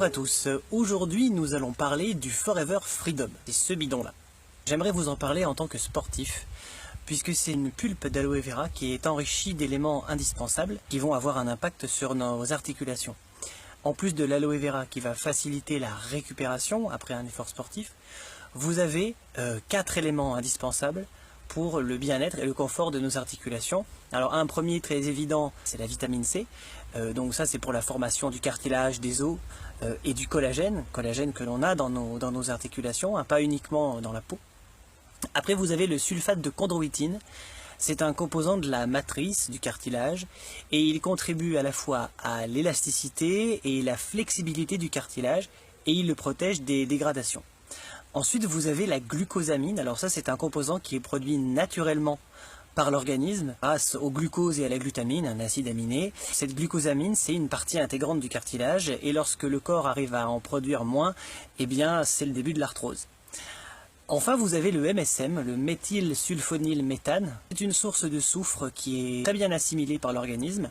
Bonjour à tous, aujourd'hui nous allons parler du Forever Freedom, c'est ce bidon là. J'aimerais vous en parler en tant que sportif, puisque c'est une pulpe d'aloe vera qui est enrichie d'éléments indispensables qui vont avoir un impact sur nos articulations. En plus de l'aloe vera qui va faciliter la récupération après un effort sportif, vous avez 4 éléments indispensables pour le bien-être et le confort de nos articulations. Alors un premier très évident, c'est la vitamine C. Donc ça c'est pour la formation du cartilage, des os et du collagène que l'on a dans nos articulations, hein, pas uniquement dans la peau. Après vous avez le sulfate de chondroïtine. C'est un composant de la matrice du cartilage et il contribue à la fois à l'élasticité et la flexibilité du cartilage et il le protège des dégradations. Ensuite, vous avez la glucosamine. Alors ça, c'est un composant qui est produit naturellement par l'organisme grâce au glucose et à la glutamine, un acide aminé. Cette glucosamine, c'est une partie intégrante du cartilage et lorsque le corps arrive à en produire moins, eh bien, c'est le début de l'arthrose. Enfin, vous avez le MSM, le méthylsulfonylméthane. C'est une source de soufre qui est très bien assimilée par l'organisme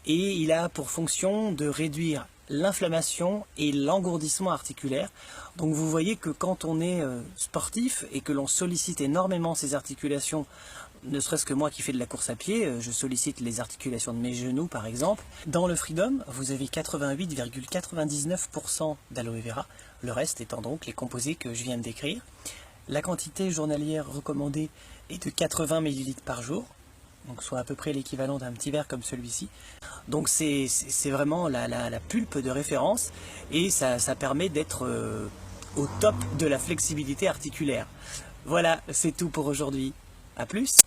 et il a pour fonction de réduire l'inflammation et l'engourdissement articulaire. Donc vous voyez que quand on est sportif et que l'on sollicite énormément ses articulations, ne serait-ce que moi qui fais de la course à pied, je sollicite les articulations de mes genoux par exemple. Dans le Freedom, vous avez 88,99% d'aloe vera, le reste étant donc les composés que je viens de décrire. La quantité journalière recommandée est de 80 ml par jour, donc soit à peu près l'équivalent d'un petit verre comme celui-ci. Donc c'est vraiment la pulpe de référence et ça permet d'être au top de la flexibilité articulaire. Voilà, c'est tout pour aujourd'hui. À plus!